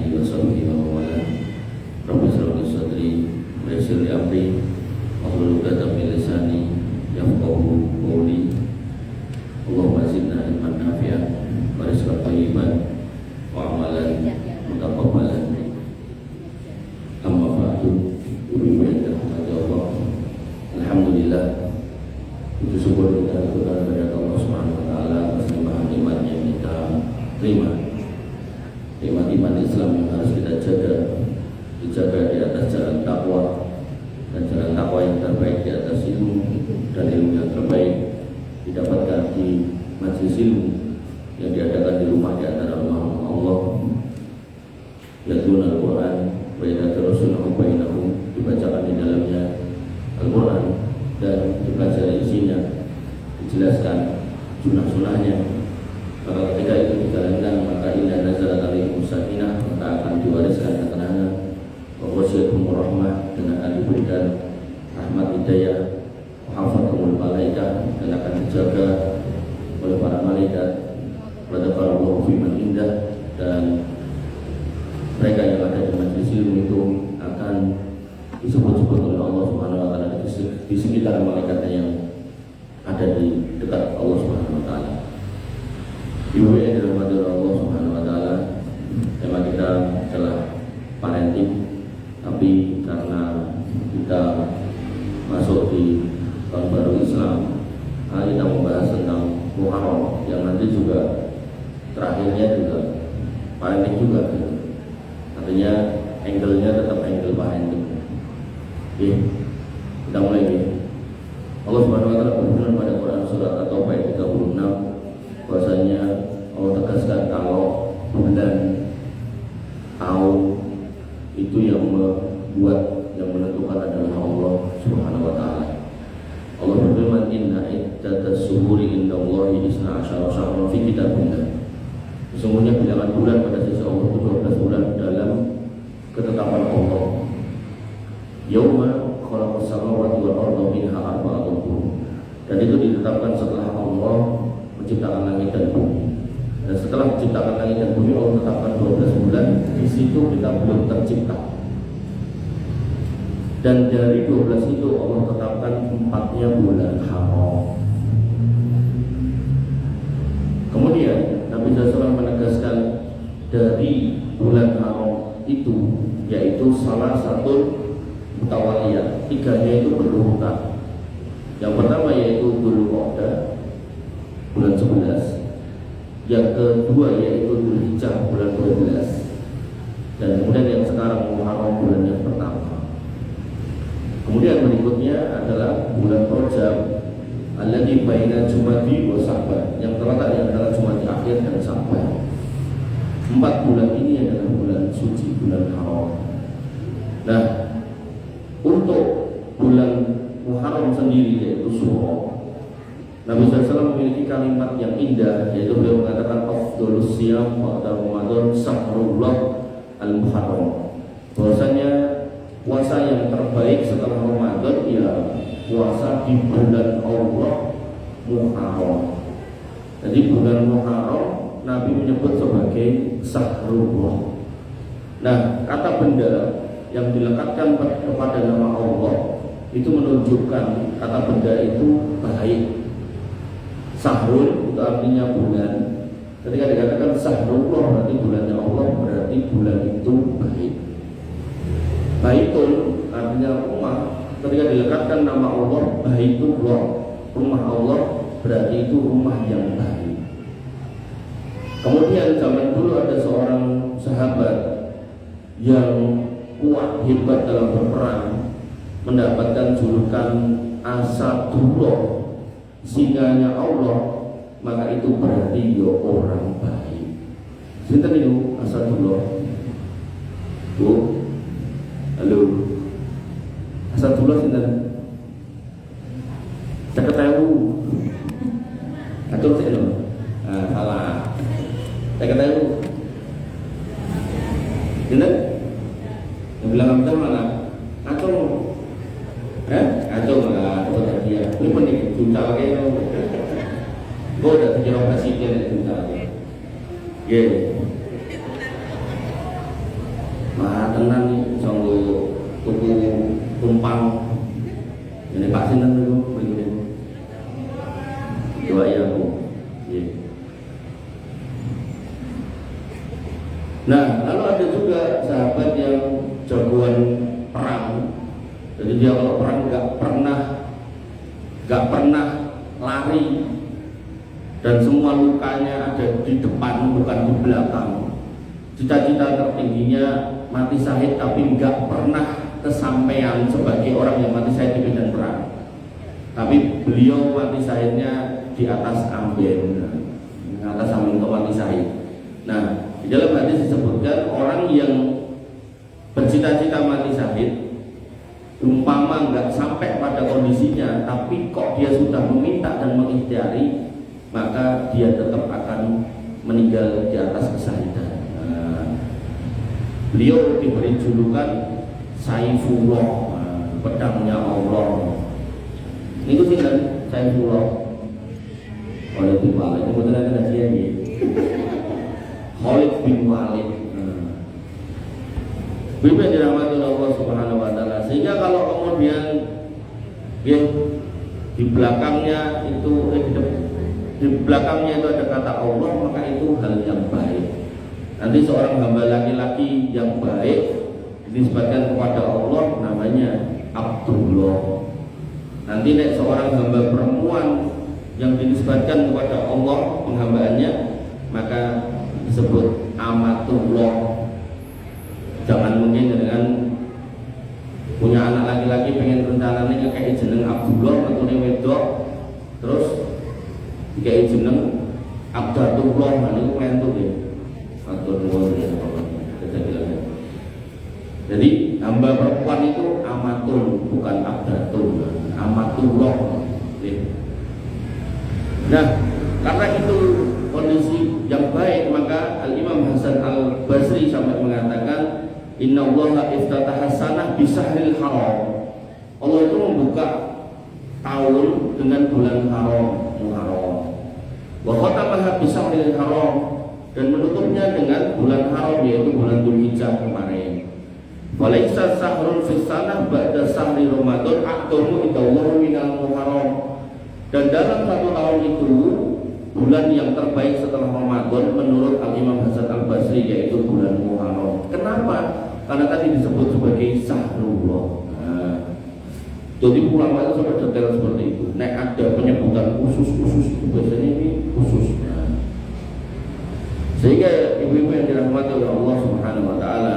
alihi washabihi wa wala. Rabbi shrah li sadri wa yassir li amri wahlul 'uqdatam min lisani yafqahu qawli. Allahumma zidna ilman nafi'an wa rizqan thayyiban wa amalan mutaqabbalan. Amma ba'du. Alhamdulillah, puji syukur kita kepada Allah Subhanahu wa taala atas nikmat yang kita terima. Nikmat iman Islam yang harus kita dijaga di atas jalan takwa, dan jalan takwa yang terbaik di atas ilmu, dan ilmu yang terbaik didapatkan di majelis ilmu yang diadakan di rumah di antara rumah Allah. Yatluna Al-Quran wa yatadarusunahu bainahum, dibacakan di dalamnya Al-Quran dan dipelajari isinya, dijelaskan sunnah-sunnahnya. Maka ketika itu dijalankan, maka inna nazalat alaihim sakinah, maka akan diwariskan ketenangan, wa ghasyiyatuhum rahmah, dan akan diberikan rahmat hidayah, wa hafazathumul malaikah, dan akan dijaga oleh para malaikat, wa dzakarallahu fi man indah, dan mereka yang ada di majelis ilmu itu akan disebut-sebut oleh Allah Subhanahu wa taala di sekitar malaikatnya yang ada di dekat Allah Subhanahu wa taala. Ibu yang dirahmati Allah Subhanahu wa taala, tema kita adalah parenting, tapi karena kita masuk di tahun baru Islam, kita membahas tentang Muharram yang nanti juga terakhirnya juga parenting juga. Artinya angle-nya tetap angle parenting. Oke, kita mulai ya. Allah Subhanahu wa taala berfirman pada Quran surat At-Taubah ayat 36, bahwasanya Allah tegaskan kalau bulan tahun itu yang membuat, yang menentukan adalah Allah Subhanahu wa taala. Allah berfirman, inna iddatas syuhuri indallahi 12 syahran fi kitabillah. Sesungguhnya bilangan bulan pada sisi Allah itu 12 bulan dalam ketetapan Allah. Yauma khalaqas samawati wal arda minha arba'atun hurum. Dan itu ditetapkan setelah Allah menciptakan langit dan bumi. Dan setelah menciptakan langit dan bumi, Allah tetapkan 12 bulan. Di situ kita belum tercipta. Dan dari 12 itu Allah tetapkan 4-nya bulan haram. Kemudian Nabi SAW menegaskan dari bulan haram itu, yaitu salah satu mutawaliyah, 3-nya itu berurutan. Yang pertama yaitu Dzulqa'dah bulan 11, yang kedua yaitu Dzulhijjah bulan 12, dan kemudian yang sekarang Muharram bulan yang pertama. Kemudian berikutnya adalah bulan Rajab alladzi baina Jumadi wa Sa'ban, yang terletak di antara Jumadi akhir dan Sa'ban. 4 bulan ini adalah bulan suci, bulan haram. Nah, untuk bulan Muharram sendiri yaitu Syuro, Nabi SAW memiliki kalimat yang indah, yaitu beliau mengatakan afdhalus siyam ba'da Ramadan syahrullah al-Muharram, bahwasanya puasa yang terbaik setelah Ramadan ya puasa di bulan Allah Muharram. Jadi bulan Muharram Nabi menyebut sebagai syahrullah. Nah, kata benda yang dilekatkan kepada nama Allah itu menunjukkan kata benda itu baik. Sahrul itu artinya bulan. Ketika dikatakan sahrullah berarti bulannya Allah, berarti bulan itu baik. Baitul artinya rumah. Ketika dilekatkan nama Allah, Baitullah, rumah Allah, berarti itu rumah yang baik. Kemudian zaman dulu ada seorang sahabat yang kuat, hebat dalam berperang, mendapatkan julukan Asadullah, singanya Allah, maka itu berarti ya orang baik. Sinten itu Asadullah? Bu, halo, Asadullah sinten? Ceket tahu, atur sih lo, salah. Ceket tahu, sinten? Yang bilang apa mana? Atau atau malah atau dia. Ini penting juta kayak lo. Gue udah terjadi presiden juta. Yeah. Nah, lalu ada juga sahabat yang jagoan perang. Jadi dia kalau perang nggak pernah lari, dan semua lukanya ada di depan bukan di belakang. Cita-cita tertingginya mati syahid, tapi nggak pernah kesampaian sebagai orang yang mati syahid di medan perang. Tapi beliau mati syahidnya di atas amben, untuk mati syahid. Nah, di dalam hadis disebutkan orang yang bercita-cita mati syahid, umpama nggak sampai pada kondisinya, tapi kok dia sudah meminta dan mengikhtiari, maka dia tetap akan meninggal di atas kesyahidan. Nah, beliau diberi julukan Saifullah, pedangnya Allah. Ini tuh sih kan Saifullah oleh bin Walid. Ini betul ada dia ini. Khalid bin Walid. Bimbing dirahmati Allah Subhanahu wa taala. Sehingga kalau kemudian ya, di belakangnya itu ada kata Allah, maka itu hal yang baik. Nanti seorang hamba laki-laki yang baik disebutkan kepada Allah namanya Abdullah. Nanti seorang hamba perempuan yang dinisbatkan kepada Allah penghambaannya, maka disebut amatullah. Jangan mungkin dengan punya anak laki-laki pengen rencananya kayak jeneng Abdullah atau wedok, terus kayak jeneng Abdatullah, itu mentuk ya. Abdullah ya. Jadi hamba perempuan itu amatul, bukan abdatul, amatullah. Nah, karena itu kondisi yang baik, maka Al-Imam Hasan Al-Basri sampai mengatakan, Inna Allah iftataha sanah bisahril haram. Allah itu membuka tahun dengan bulan haram, Muharram. Wa khatamaha bisahril haram, dan menutupnya dengan bulan haram, yaitu bulan Dzulhijjah kemarin. Walaisa sahrun fis sanah ba'da sahri Ramadan aqdamu indallahi minal Muharram. Dan dalam satu tahun itu, bulan yang terbaik setelah Ramadan menurut Al-Imam Hasan Al-Basri yaitu bulan Muharram. Kenapa? Karena tadi disebut sebagai Sahrullah. Nah, jadi ulama itu sampai detail seperti itu. Nek ada penyebutan khusus itu biasanya ini khusus. Nah, sehingga ibu-ibu yang dirahmati oleh Allah Subhanahu wa taala,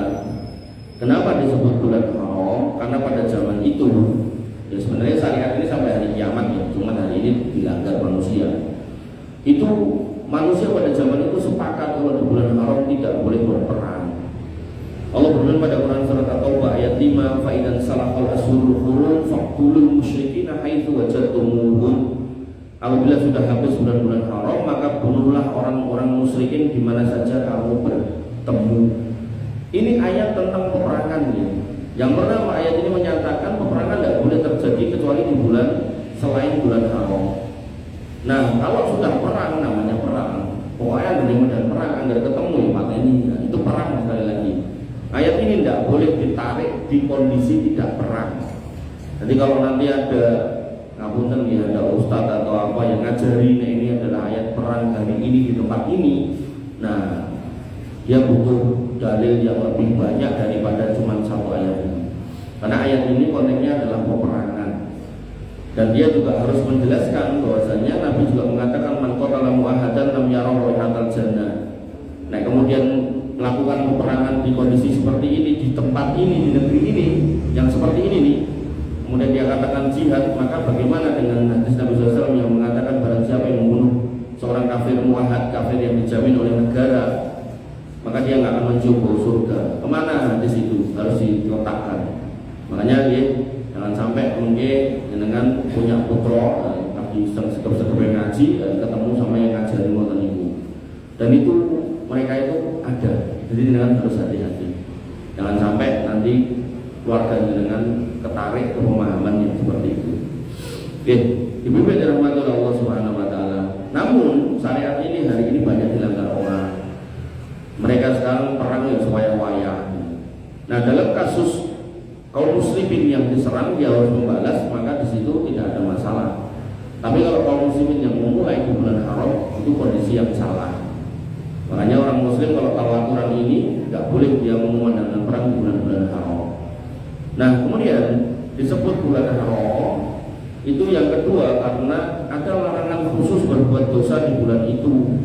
kenapa disebut bulan haram? Karena pada zaman itu, ya sebenarnya syariat ini sampai hari kiamat ya, cuma hari ini dilanggar manusia. Itu manusia pada zaman itu sepakat kalau di bulan haram tidak boleh berperang. Allah berfirman pada Quran surat At-Taubah ayat 5, fa idan salaqal ashurul hurum faqtulul musyrikina haitsu wajadtumuhum. Apabila sudah habis bulan-bulan haram, maka bunuhlah orang-orang musyrikin di mana saja kamu bertemu. Ini ayat tentang peperangan ya. Yang pertama, ayat ini menyatakan peperangan tidak boleh terjadi kecuali di bulan selain bulan haram. Nah, kalau sudah perang namanya perang. Pokoknya ada medan perang agar ketemu ya mata ini. Nah, itu perang sekali lagi. Ayat ini tidak boleh ditarik di kondisi tidak perang. Jadi kalau nanti ada ngapunten ya, ada ustadz atau apa yang ngajari, nah ini adalah ayat perang hari ini di tempat ini. Nah, dia butuh dalil yang lebih banyak daripada cuma satu ayat ini. Karena ayat ini konteksnya adalah peperangan. Dan dia juga harus menjelaskan bahwasanya Nabi juga mengatakan man qatala mu'ahadan lam yara raihatal jannah. Nah, kemudian melakukan peperangan di kondisi seperti ini, di tempat ini, di negeri ini, yang seperti ini nih, kemudian dia katakan jihad, maka bagaimana dengan hadis Nabi SAW yang mengatakan barang siapa yang membunuh seorang kafir muahad, kafir yang dijamin oleh negara, maka dia nggak akan mencium bau surga. Kemana hadis itu harus diletakkan? Makanya dia jangan sampai mungkin dengan punya putra tapi sekep-sekep ngaji ketemu sama yang ngajari ngoten niku. Dan itu mereka itu ada. Jadi dengan harus hati-hati. Jangan sampai nanti keluarga dengan ketarik ke pemahaman yang seperti itu. Oke, ibu-ibu yang dirahmati oleh Allah Subhanahu wa taala. Namun syariat ini hari ini banyak dilanggar orang. Mereka sekarang perang yang sewaya-waya. Nah, dalam kasus kaum muslimin yang diserang dia harus membalas, maka di situ tidak ada masalah. Tapi kalau kaum muslimin yang memulai di bulan haram, itu kondisi yang salah. Makanya orang muslim kalau tahu aturan ini, tidak boleh dia mengumandangkan perang di bulan-bulan haram. Nah, kemudian disebut bulan haram itu yang kedua karena ada larangan khusus berbuat dosa di bulan itu.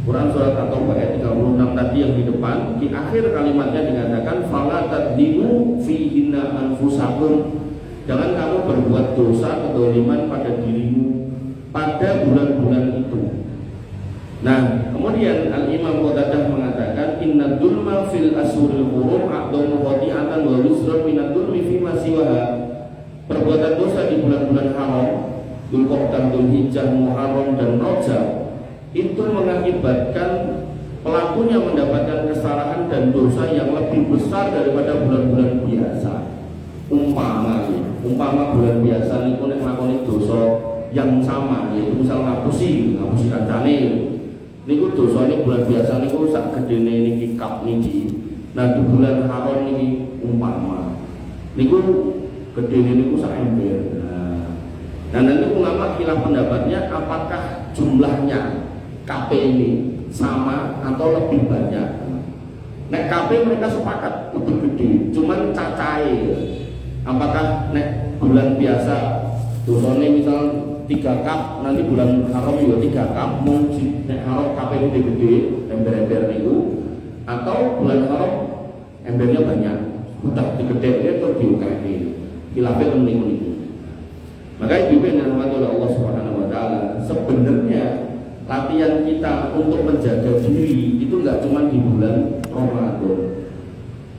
Quran surat At-Taubah ayat 36 tadi yang di depan, di akhir kalimatnya dikatakan fala tadlimu fihinna anfusakum. Jangan kamu berbuat dosa kedzaliman pada dirimu pada bulan-bulan itu. Nah, kemudian Al-Imam Qatadah mengatakan inna dzulma fil ashuril hurum a'dhamu khati'atan wa yusrun minad dzulmi fi ma siwaha. Perbuatan dosa di bulan-bulan haram, Dzulqa'dah, Dzulhijjah, Muharram dan Rajab itu mengakibatkan pelakunya mendapatkan kesalahan dan dosa yang lebih besar daripada bulan-bulan biasa. Umpama bulan biasa niku nek nglakoni dosa yang sama, yaitu misal ngapusi kancane. Niku dosane bulan biasa niku sak gedene niki kap niki. Nah, di bulan haram niki umpama niku gedene niku sak ember. Nah, nanti ulama khilaf pendapatnya apakah jumlahnya KP ini sama atau lebih banyak. Nek KP mereka sepakat lebih gede, cuman cacahe. Apakah nek bulan biasa dosane misal 3 kap, nanti bulan haram juga 3 kap, mungkin nek haram KP gede-gede, ember-ember itu, atau bulan haram embernya banyak, udah digede-gede terus diukai. Khilafnya temen-temen itu. Maka ibu yang dirahmati oleh Allah Subhanahu wa taala, sebenarnya latihan kita untuk menjaga diri itu enggak cuma di bulan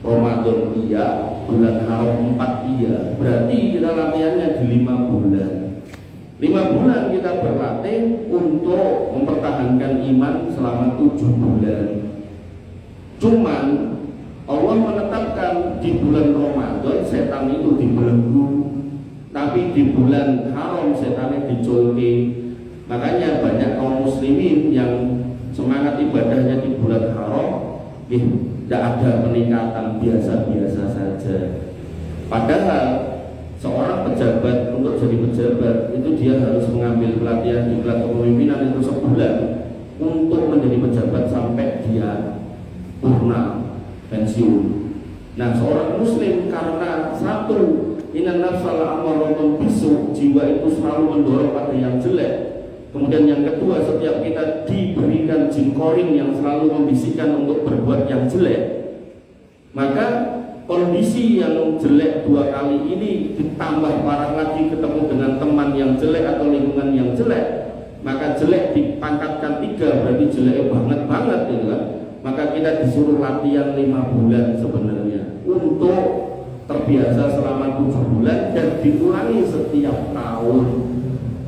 Ramadan iya, bulan haram 4 iya. Berarti kita latihannya di 5 bulan. 5 bulan kita berlatih untuk mempertahankan iman selama 7 bulan. Cuman Allah menetapkan di bulan Ramadan setan itu dibelenggu, tapi di bulan haram setannya dicolke. Makanya banyak kaum muslimin yang semangat ibadahnya di bulan haram, tidak ada peningkatan, biasa-biasa saja. Padahal seorang pejabat untuk jadi pejabat itu dia harus mengambil pelatihan di kelas kepemimpinan itu sebulan untuk menjadi pejabat sampai dia purna pensiun. Nah, seorang muslim karena satu, inna nafsal amaratun bisu, jiwa itu selalu mendorong pada yang jelek. Kemudian yang kedua, setiap kita diberikan jin korin yang selalu membisikkan untuk berbuat yang jelek, maka kondisi yang jelek 2 kali ini ditambah parah lagi ketemu dengan teman yang jelek atau lingkungan yang jelek, maka jelek dipangkatkan 3, berarti jelek banget gitu kan. Maka kita disuruh latihan 5 bulan sebenarnya untuk terbiasa selama 7 bulan dan diulangi setiap tahun.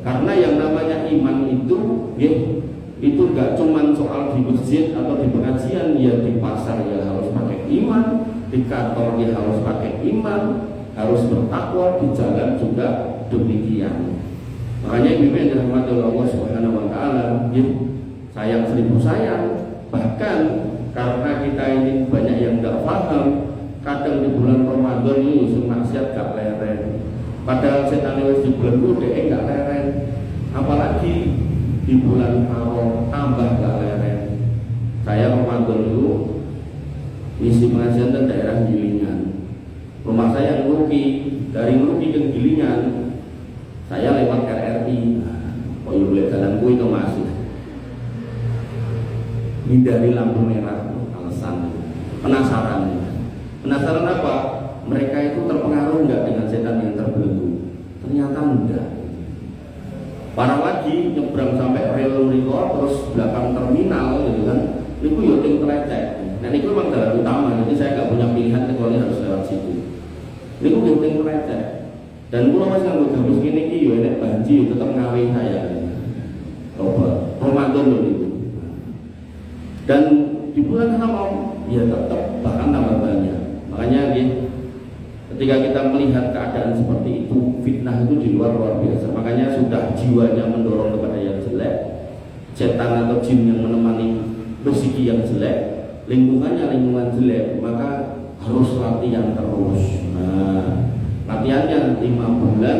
Karena yang namanya iman itu itu gak cuma soal di masjid atau di pengajian, ya di pasar ya harus pakai iman, di kantor ya harus pakai iman, harus bertakwa, di jalan juga demikian. Makanya ibu yang dirahmati oleh Allah Subhanahu wa taala, sayang 1000 sayang. Bahkan karena kita ini banyak yang gak paham, kadang di bulan Ramadan ini maksiat gak leren. Padahal setan wis di bulan kude gak leren. Apalagi di bulan haram tambah gak leren. Saya Ramadan itu misi pengajian di daerah Gilingan. Rumah saya Ngeruki, dari Ngeruki ke Gilingan saya lewat RRI. Oh iya, boleh jalan itu masih hindari lampu merah. Alasan penasaran apa? Mereka itu terpengaruh enggak dengan setan yang terbelenggu? Ternyata enggak. Parah lagi, nyebrang sampai rel Riko terus belakang terminal gitu kan, itu yoting telecek. Nah itu memang jalan utama, jadi saya nggak punya pilihan kecuali harus lewat situ. Itu yoting telecek. Dan kalau masih nggak gabus gini iyo ini banji tetap ngawin saya. Coba Ramadan loh itu. Dan di bulan haram ya tetap bahkan tambah banyak. Makanya ketika kita melihat keadaan seperti itu, fitnah itu di luar biasa. Makanya sudah jiwanya mendorong kepada yang jelek, setan atau jin yang menemani bersiki yang jelek, lingkungannya lingkungan jelek, maka harus latihan terus. Nah, latihannya 5 bulan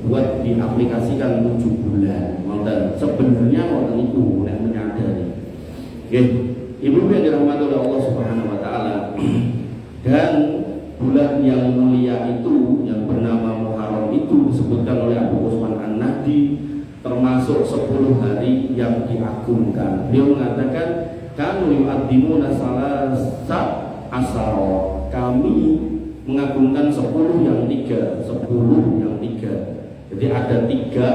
buat diaplikasikan 7 bulan. Dan sebenarnya orang itu yang menyadari. Ibu yang dirahmati oleh Allah Subhanahu wa taala, yang diagungkan. Beliau mengatakan kanu yu'addimuna salasa asaro, kami mengagungkan 10 yang 3, 10 yang 3. Jadi ada 3,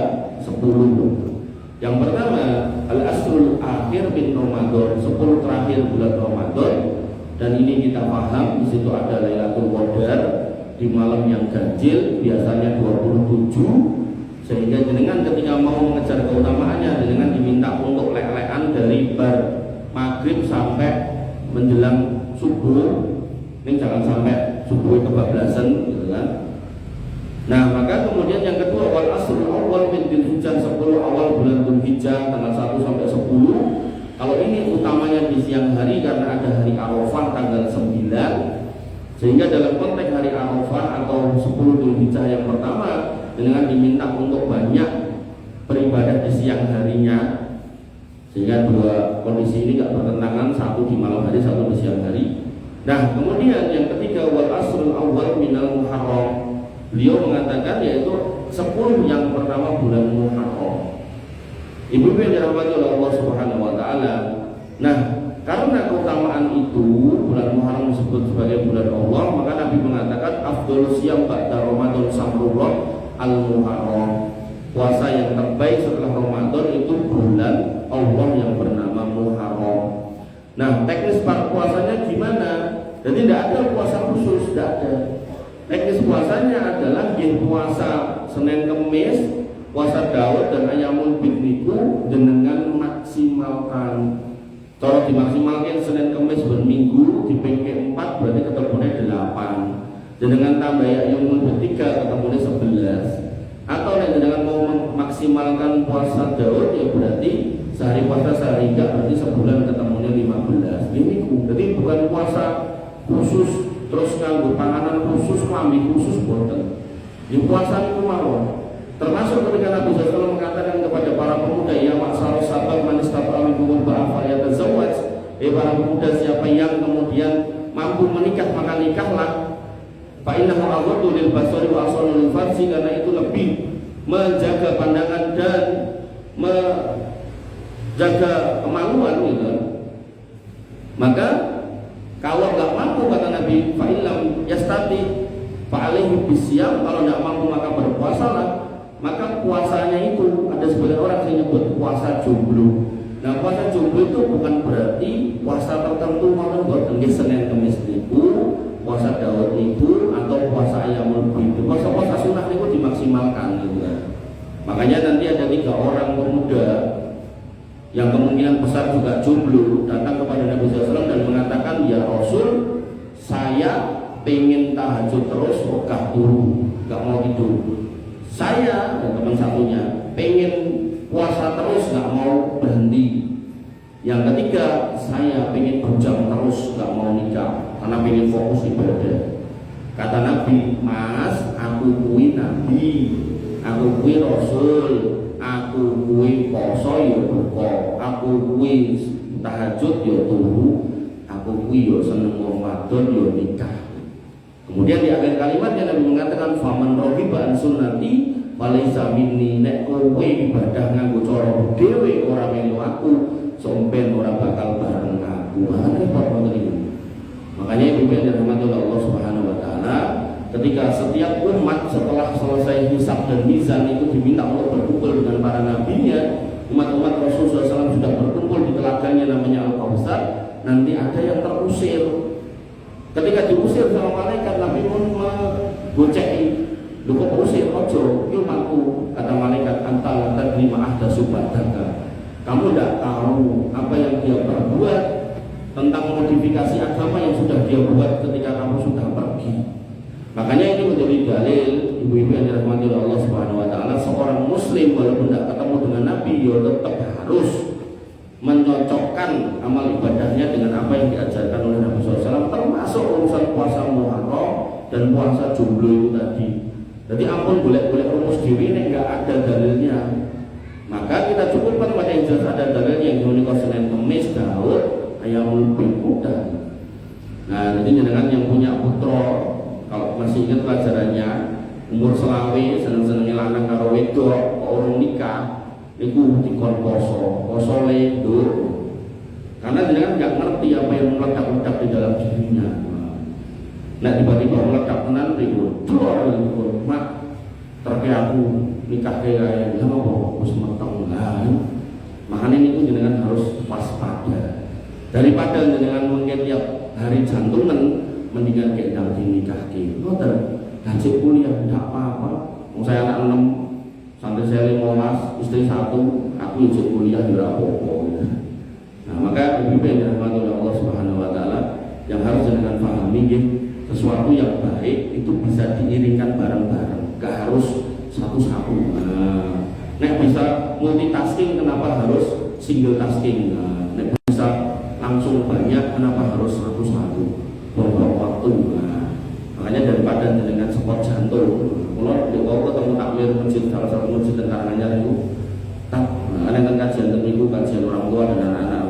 10. Yang pertama al-asrul akhir bin Ramadan, 10 terakhir bulan Ramadan. Dan ini kita paham, di situ ada Lailatul Qadar di malam yang ganjil, biasanya 27. Sehingga jenengan ketika mau mengejar keutamaannya, jenengan diminta untuk lek-lekan dari bar maghrib sampai menjelang subuh. Ini jangan sampai subuh kebablasan, gitu kan. Nah, maka kemudian yang kedua wal asrul awal min Dzulhijjah, 10 awal bulan Dzulhijjah tanggal 1 sampai 10. Kalau ini utamanya di siang hari karena ada hari Arafah tanggal 9. Sehingga dalam konteks hari Arafah atau 10 Dzulhijjah yang pertama, dengan diminta untuk banyak beribadah di siang harinya. Sehingga dua kondisi ini tidak bertentangan, satu di malam hari, satu di siang hari. Nah, kemudian yang ketiga wal asrul awal minal Muharram. Beliau mengatakan yaitu 10 yang pertama bulan Muharram. Ibu yang dirahmati oleh Allah Subhanahu wa taala. Nah, karena keutamaan itu bulan Muharram disebut sebagai bulan Allah, maka Nabi mengatakan afdhalus siyam ba'da Ramadan sahrullah al-Muharram. Puasa yang terbaik setelah Ramadan itu bulan Allah yang bernama Muharram. Nah, teknis puasanya gimana? Jadi tidak ada puasa khusus, tidak ada. Teknis puasanya adalah puasa Senin Kemis, puasa Daud dan Ayyamul Bid niku dengan maksimalkan. Kalau dimaksimalkan Senin Kemis berminggu dipengke 4 berarti ketemunya 8. Dengan tambah Ayyamul Bid 3 ketemunya 11. Atau dengan mau memaksimalkan puasa Daud ya berarti sehari puasa sehari enggak, berarti sebulan ketemunya 15. Ini jadi bukan puasa khusus terus nganggo panganan khusus, klambi khusus boten. Di puasa itu mawon. Termasuk ketika Nabi SAW mengatakan kepada para pemuda, ya maksar sahabat man istata'a minkum ba'afa yatazawwaj. Para pemuda siapa yang kemudian mampu menikah maka nikahlah. Fa innahu aghaddu lil basari wa ahsanu lil farji, karena itu lebih menjaga pandangan dan menjaga kemaluan gitu. Maka kalau nggak mampu kata Nabi, fa'ilam yastati fa'alaihi bisyam, kalau nggak mampu maka berpuasalah. Maka puasanya itu ada sebagian orang yang nyebut puasa jomblo. Nah, puasa jomblo itu bukan berarti puasa tertentu maupun buat Senin Kemis itu, puasa Daud itu, atau puasa Ayyamul Bid itu. Puasa sunnah itu dimaksimalkan gitu kan. Makanya nanti ada 3 orang pemuda yang kemungkinan besar juga jomblo datang kepada Nabi SAW dan mengatakan, ya Rasul, saya pengen tahajud terus, gak turu, gak mau tidur. Saya dan teman satunya pengen puasa terus, gak mau berhenti. Yang ketiga, saya pengen bujang terus, gak mau nikah karena pengen fokus ibadah. Kata Nabi, Mas, aku kui Nabi, aku kui Rasul, aku kui poso ya buka, aku kui tahajud ya turu, aku kui ya seneng Ramadan ya nikah. Kemudian di akhir kalimatnya Nabi mengatakan, faman raghiba an sunnati falaysa minni, nek kowe ibadah nganggo cara dhewe ora melu aku, somben ora bakal bareng aku. Repot banget ini. Makanya ibu yang dirahmati oleh Allah Subhanahu wa taala, ketika setiap umat setelah selesai hisab dan mizan itu diminta untuk berkumpul dengan para nabinya, umat-umat Rasulullah SAW sudah berkumpul di telaganya namanya Al-Kautsar, nanti ada yang terusir. Ketika diusir sama malaikat, Nabi pun menggoceki, lu kok usir ojo, ilmaku, kata malaikat, antara tadri ma'ahdasu ba'daka. Kamu tidak tahu apa yang dia perbuat tentang modifikasi agama yang sudah dia buat ketika kamu sudah pergi. Makanya ini menjadi dalil ibu-ibu yang dirahmati oleh Allah Subhanahu wa taala, seorang muslim walaupun tidak ketemu dengan Nabi, dia tetap harus mencocokkan amal ibadahnya dengan apa yang diajarkan oleh Nabi SAW, termasuk urusan puasa Muharram dan puasa jomblo itu tadi. Jadi ampun boleh-boleh rumus diri ini nggak ada dalilnya. Maka kita cukupkan pada yang jelas ada dalilnya, yang menikah Senin Kemis, Daud, Ayyamul Bid mudah. Nah, jadi dengan yang punya putra, kalau masih ingat pelajarannya, umur selawe seneng-senengnya lanang karo wedok, orang nikah. niku dikon poso lendo. Karena jenengan nggak ngerti apa yang meledak-ledak di dalam dirinya. Nah tiba-tiba meledak tenan ribu, mak terkait aku nikah kayak lama kok harus meteng lah. Makanya ini jenengan harus waspada. Daripada jenengan mungkin tiap hari jantungan, mendingan kayak dalam nikah kayak. Ngoten, hasil kuliah tidak apa-apa. Saya anak 6, santri saya 15, istri 1, aku izin kuliah tidak apa-apa. Nah maka lebih baik dirahmati oleh Allah Subhanahu Wa Taala yang harus jenengan pahami, sesuatu yang baik itu bisa diiringkan bareng-bareng, gak harus satu-satu. Nek bisa multitasking, kenapa harus single tasking? Nek bisa langsung banyak, kenapa harus satu-satu? Buang waktu. Makanya daripada dengan sport jantung, kalau ketemu takmir masjid, salah satu masjid di Karanganyar itu, ada kajian terminggu, kajian orang tua dan anak-anak.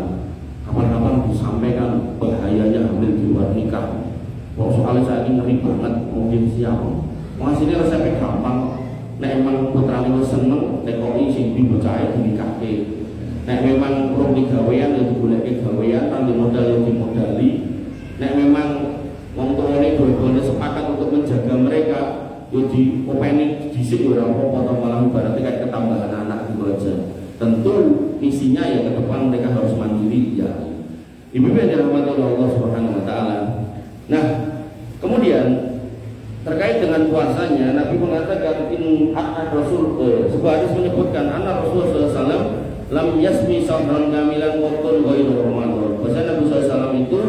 Kapan-kapan disampaikan bahayanya hamil di luar nikah. Soalnya saya ini ngeri banget, mungkin siapa. Maksudnya resepnya gampang. Nek emang putra itu seneng, TKI sing dibocah dinikahke. Nek memang perlu digawean ya digoleki gawean, nanti modal yang dimodali. Nek memang wong tuane dua-duanya sepakat untuk menjaga mereka, yo diopeni dhisik ora apa-apa, malah ibaratnya kayak ketambahan anak gitu aja. Tentu misinya ya ke depan mereka harus mandiri ya. Ibu yang dirahmati oleh Allah Subhanahu Wa Taala. Nah, kemudian terkait dengan puasanya, Nabi mengatakan in anak Rasul sebuah hadis menyebutkan anak Rasul SAW lam yasmi sahran kamilan waktun ghairu Ramadan. Bahasa Nabi SAW itu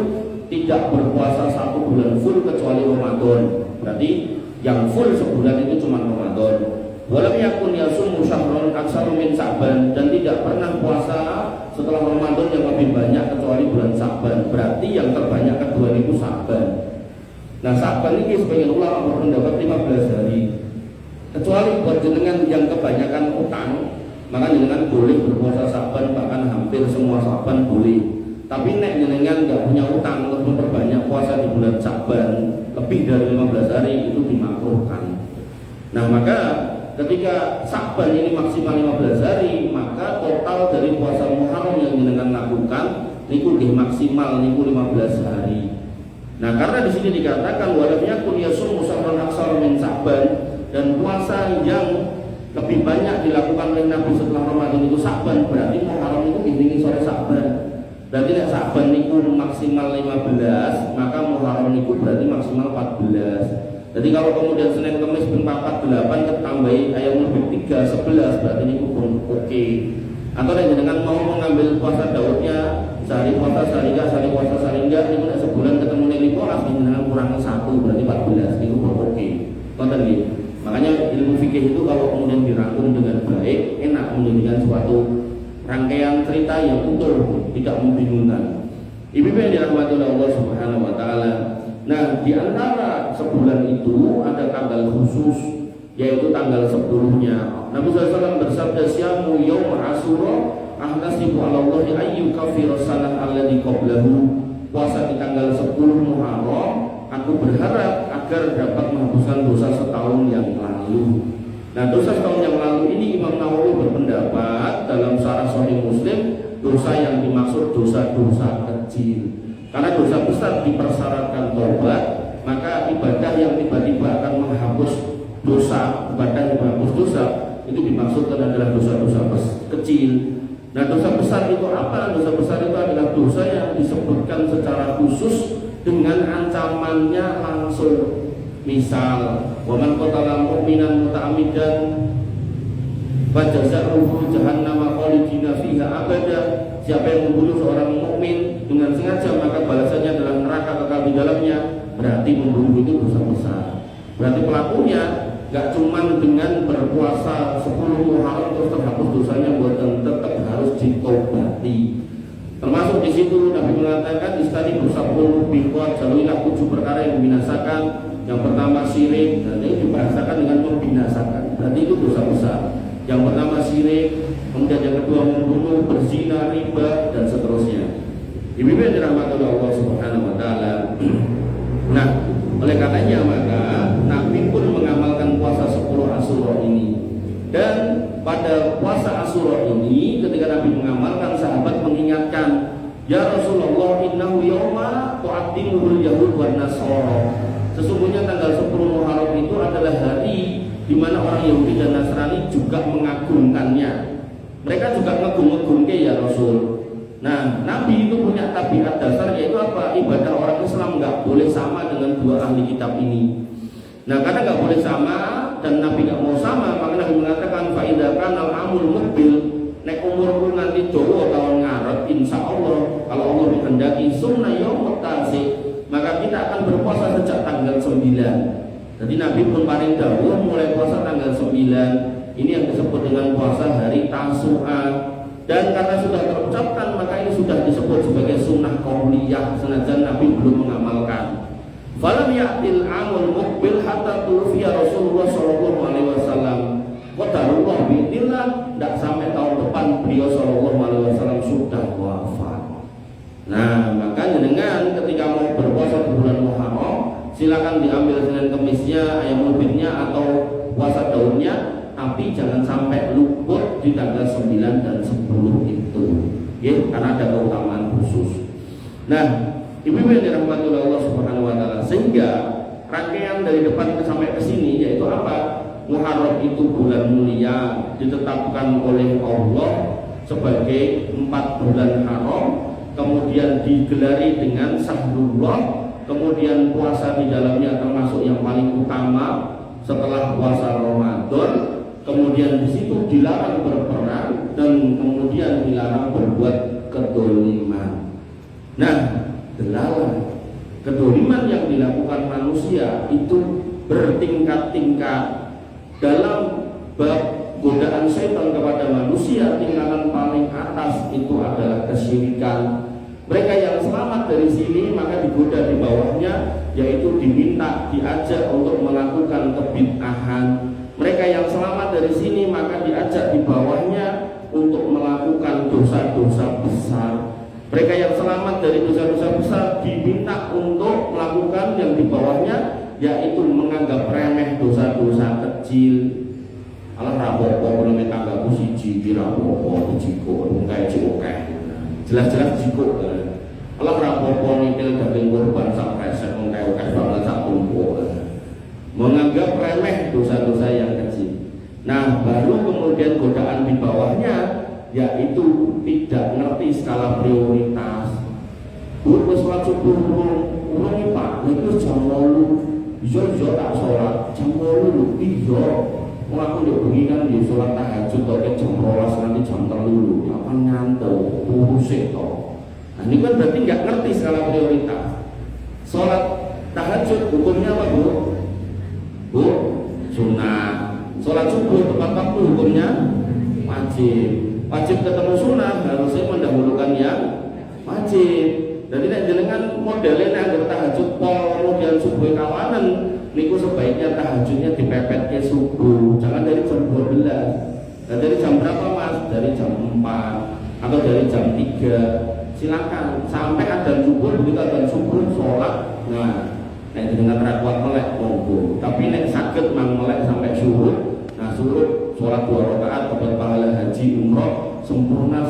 tidak berpuasa 1 bulan full kecuali Ramadan. Berarti yang full sebulan itu cuma Ramadan. Walam yakun yasumu syahron aksaru min Sa'ban, dan tidak pernah puasa setelah Ramadan yang lebih banyak kecuali bulan Sa'ban. Berarti yang terbanyak kedua itu Sa'ban. Nah Sa'ban ini sebagian ulama berpendapat 15 hari. Kecuali buat jenengan yang kebanyakan utang, maka jenengan boleh berpuasa Sa'ban, bahkan hampir semua Sa'ban boleh. Tapi nek jenengan nggak punya utang untuk memperbanyak puasa di bulan Sa'ban lebih dari 15 hari, itu dimakruhkan. Nah maka ketika Sa'ban ini maksimal 15 hari, maka total dari puasa Muharram yang jenengan lakukan niku maksimal niku 15 hari. Nah, karena di sini dikatakan walam yakun yasum musafran aksar min Sa'ban, dan puasa yang lebih banyak dilakukan oleh Nabi setelah Ramadan itu Sa'ban, berarti Muharram itu ini sore Sa'ban. Berarti nek Sa'ban niku maksimal 15, maka Muharram niku berarti maksimal 14. Jadi kalau kemudian Senin Kamis pun 4, 8 ketambahi ayam lebih 3, 11, berarti ini pun oke. Atau dengan mau mengambil puasa Daudnya sehari puasa sehari enggak, sehari puasa sehari enggak, ini sebulan ketemu nilai pola dengan kurang 1 berarti 14, itu pun oke. Konten gitu. Makanya ilmu fikih itu kalau kemudian dirangkum dengan baik, enak menjadikan suatu rangkaian cerita yang utuh, tidak membingungkan. Ibu yang dirahmati oleh Allah Subhanahu Wa Taala. Nah, di antara sebulan itu ada tanggal khusus, yaitu tanggal 10-nya. Nabi SAW bersabda, "Syamu yaum Asyura ahnasibu 'ala Allah ayyu kafir sanat alladhi qablahu." Puasa di tanggal 10 Muharram, aku berharap agar dapat menghapuskan dosa setahun yang lalu. Nah, dosa setahun yang lalu ini Imam Nawawi berpendapat dalam Syarah Sahih Muslim, dosa yang dimaksud dosa-dosa kecil. Karena dosa besar dipersyaratkan tobat, maka ibadah yang tiba-tiba akan menghapus dosa, ibadah yang menghapus dosa itu dimaksudkan adalah dosa-dosa kecil. Nah, dosa besar itu apa? Dosa besar itu adalah dosa yang disebutkan secara khusus dengan ancamannya langsung. Misal, waman qatala mu'minan muta'ammidan fajaza'uhu jahannama khalidina fiha abada. Siapa yang membunuh seorang mukmin dengan sengaja, maka balasannya adalah neraka kekal di dalamnya. Berarti membunuh itu dosa besar. Berarti pelakunya gak cuman dengan berpuasa 10 Muharram terus terhapus dosanya, buat tetap harus ditobati. Termasuk di situ Nabi mengatakan istadi bersabun bihwat jauhilah 7 perkara yang membinasakan. Yang pertama syirik, dan ini dibahasakan dengan membinasakan. Berarti itu dosa besar. Yang pertama syirik, kemudian yang kedua membunuh, berzina, riba, dan seterusnya. Ibu yang dirahmati oleh Allah Subhanahu Wa Taala. Nah, oleh karenanya maka Nabi pun mengamalkan puasa 10 Asyura ini. Dan pada puasa Asyura ini yawmul yahud wan nasara. Sesungguhnya tanggal 10 Muharram itu adalah hari di mana orang Yahudi dan Nasrani juga mengagungkannya. Mereka juga ngagung-ngagungke ya Rasul. Nah, Nabi itu punya tabiat dasar, yaitu apa? Ibadah orang Islam nggak boleh sama dengan dua ahli kitab ini. Nah, karena nggak boleh sama dan Nabi nggak mau sama, maka Nabi mengatakan faidakan al-amul mubil, nek umurku nanti dawa tahun ngarep, insya Allah kalau Allah menghendaki sunnah yaumut tasik, maka kita akan berpuasa sejak tanggal 9. Jadi Nabi pun paling dahulu mulai puasa tanggal 9. Ini yang disebut dengan puasa hari Tasu'a. Dan karena sudah terucapkan, maka ini sudah disebut sebagai sunnah qauliyah, senajan Nabi belum mengamalkan. Falam ya'til amul muqbil hatta tuwfiya Rasulullah sallallahu alaihi wasallam. Qadarullah bi'idillah, tidak sampai tahun depan beliau sallallahu alaihi wasallam sudah wafat. Nah, maka dengan ketika mau berpuasa di bulan Muharram, silakan diambil Senin Kemisnya, ayam ubinnya atau puasa daunnya, tapi jangan sampai luput di tanggal 9 dan 10 itu. Ya, karena ada keutamaan khusus. Nah, ibu-ibu yang dirahmati oleh Allah Subhanahu wa taala, sehingga rangkaian dari depan sampai ke sini yaitu apa? Muharram itu bulan mulia, ditetapkan oleh Allah sebagai 4 bulan haram, kemudian digelari dengan Syahrullah, kemudian puasa di dalamnya termasuk yang paling utama setelah puasa Ramadan, kemudian di situ dilarang berperang dan kemudian dilarang berbuat kedoliman. Nah, delalah kedoliman yang dilakukan manusia itu bertingkat-tingkat. Dalam bab godaan setan kepada manusia, tingkatan paling atas itu adalah kesyirikan. Mereka yang selamat dari sini maka digoda di bawahnya, yaitu diminta, diajak untuk melakukan kebid'ahan. Mereka yang selamat dari sini maka diajak di bawahnya untuk melakukan dosa-dosa besar. Mereka yang selamat dari dosa-dosa besar diminta untuk melakukan yang di bawahnya, yaitu menganggap remeh dosa-dosa kecil. Alah rapopo kalau tanggaku siji rapopo jiko kayak jiko kayak jelas-jelas jiko. Alah rapopo nikel daging korban sak resep kayak banget sak tumpuk. Menganggap remeh dosa-dosa yang kecil. Nah, baru kemudian godaan di bawahnya, yaitu tidak ngerti skala prioritas. Wis sholat subuh urung Pak, niku jam 8. Iya tak sholat jam 8 iya. Wong aku yo bengi kan yo sholat tahajud tok jam 12 nanti jam 3. Kapan ngantuk urus to. Nah, ini kan berarti nggak ngerti skala prioritas. Sholat tahajud hukumnya apa, Bu? Bu, sunnah. Sholat subuh tepat waktu hukumnya wajib. Wajib ketemu sunnah harusnya mendahulukan yang wajib. Jadi nek jenengan modelnya nek tahajud pol kemudian subuh kawanan, niku sebaiknya tahajudnya dipepet ke subuh, jangan dari jam 12. Dan dari jam berapa Mas? Dari jam 4 atau dari jam 3. Silakan sampai adzan subuh, begitu adzan subuh sholat. Nah, nek jenengan ra kuat melek monggo. Tapi nek saged mang melek sampai surut, nah surut sholat 2 rakaat dapat pahala haji umroh sempurna.